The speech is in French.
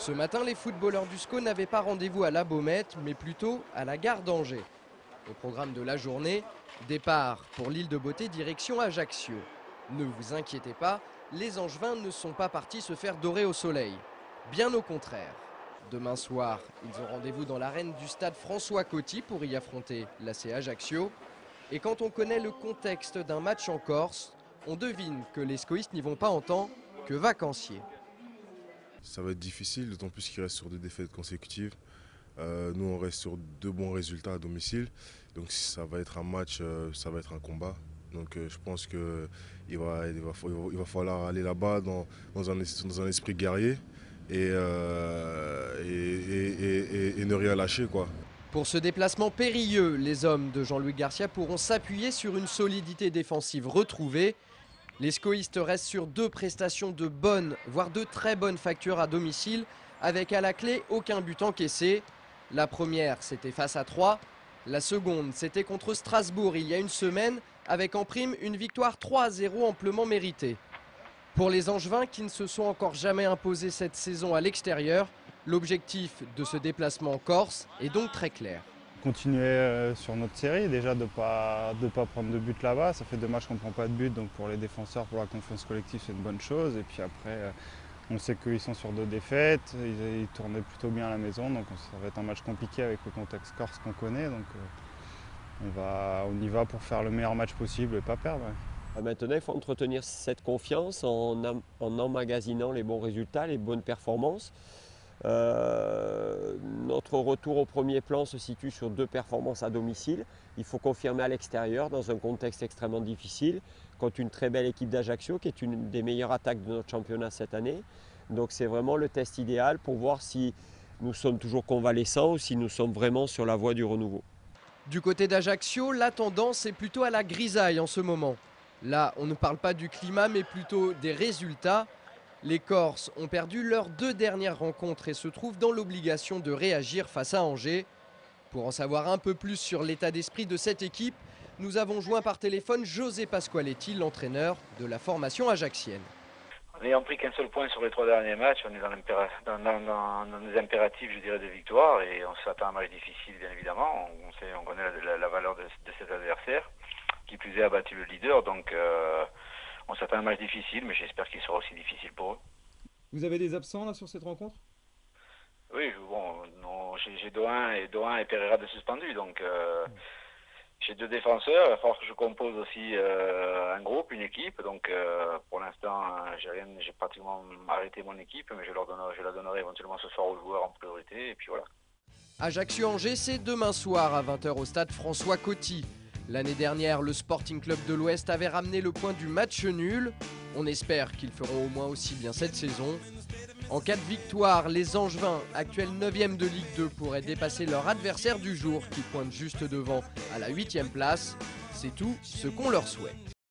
Ce matin, les footballeurs du SCO n'avaient pas rendez-vous à la Baumette, mais plutôt à la gare d'Angers. Au programme de la journée, départ pour l'île de Beauté direction Ajaccio. Ne vous inquiétez pas, les Angevins ne sont pas partis se faire dorer au soleil. Bien au contraire. Demain soir, ils ont rendez-vous dans l'arène du stade François Coty pour y affronter l'AC Ajaccio. Et quand on connaît le contexte d'un match en Corse, on devine que les scoïstes n'y vont pas en tant que vacanciers. Ça va être difficile, d'autant plus qu'ils restent sur 2 défaites consécutives. Nous, on reste sur 2 bons résultats à domicile. Donc ça va être un match, ça va être un combat. Donc je pense qu'il va falloir aller là-bas dans un esprit guerrier et ne rien lâcher, quoi. Pour ce déplacement périlleux, les hommes de Jean-Louis Garcia pourront s'appuyer sur une solidité défensive retrouvée. Les scoïstes restent sur 2 prestations de bonne, voire de très bonne facture à domicile, avec à la clé aucun but encaissé. La première, c'était face à Troyes. La seconde, c'était contre Strasbourg il y a une semaine, avec en prime une victoire 3-0 amplement méritée. Pour les Angevins qui ne se sont encore jamais imposés cette saison à l'extérieur, l'objectif de ce déplacement en Corse est donc très clair. Continuer sur notre série, déjà de pas prendre de but là-bas. Ça fait 2 matchs qu'on ne prend pas de but, donc pour les défenseurs, pour la confiance collective, c'est une bonne chose. Et puis après, on sait qu'ils sont sur 2 défaites, ils tournaient plutôt bien à la maison, donc ça va être un match compliqué avec le contexte corse qu'on connaît. Donc on y va pour faire le meilleur match possible et pas perdre. Ouais. Maintenant, il faut entretenir cette confiance en emmagasinant les bons résultats, les bonnes performances. Notre retour au premier plan se situe sur 2 performances à domicile. Il faut confirmer à l'extérieur dans un contexte extrêmement difficile contre une très belle équipe d'Ajaccio qui est une des meilleures attaques de notre championnat cette année. Donc c'est vraiment le test idéal pour voir si nous sommes toujours convalescents ou si nous sommes vraiment sur la voie du renouveau. Du côté d'Ajaccio, la tendance est plutôt à la grisaille en ce moment. Là, on ne parle pas du climat mais plutôt des résultats. Les Corses ont perdu leurs 2 dernières rencontres et se trouvent dans l'obligation de réagir face à Angers. Pour en savoir un peu plus sur l'état d'esprit de cette équipe, nous avons joint par téléphone José Pasqualetti, l'entraîneur de la formation ajaxienne. En n'ayant pris qu'un seul point sur les 3 derniers matchs, on est dans des impératifs, je dirais, de victoire et on s'attend à un match difficile, bien évidemment. On connaît la valeur de cet adversaire, qui plus est a battu le leader, donc on s'attend à un match difficile, mais j'espère qu'il sera aussi difficile pour eux. Vous avez des absents là sur cette rencontre? Oui, bon, j'ai Doin et Pereira de suspendus, donc j'ai 2 défenseurs. Il va falloir que je compose aussi un groupe, une équipe. Donc pour l'instant, j'ai pratiquement arrêté mon équipe, mais je la donnerai éventuellement ce soir aux joueurs en priorité, et puis voilà. Ajaccio-Angers, c'est demain soir à 20 h au stade François Coty. L'année dernière, le Sporting Club de l'Ouest avait ramené le point du match nul. On espère qu'ils feront au moins aussi bien cette saison. En cas de victoire, les Angevins, actuels 9e de Ligue 2, pourraient dépasser leur adversaire du jour qui pointe juste devant à la 8e place. C'est tout ce qu'on leur souhaite.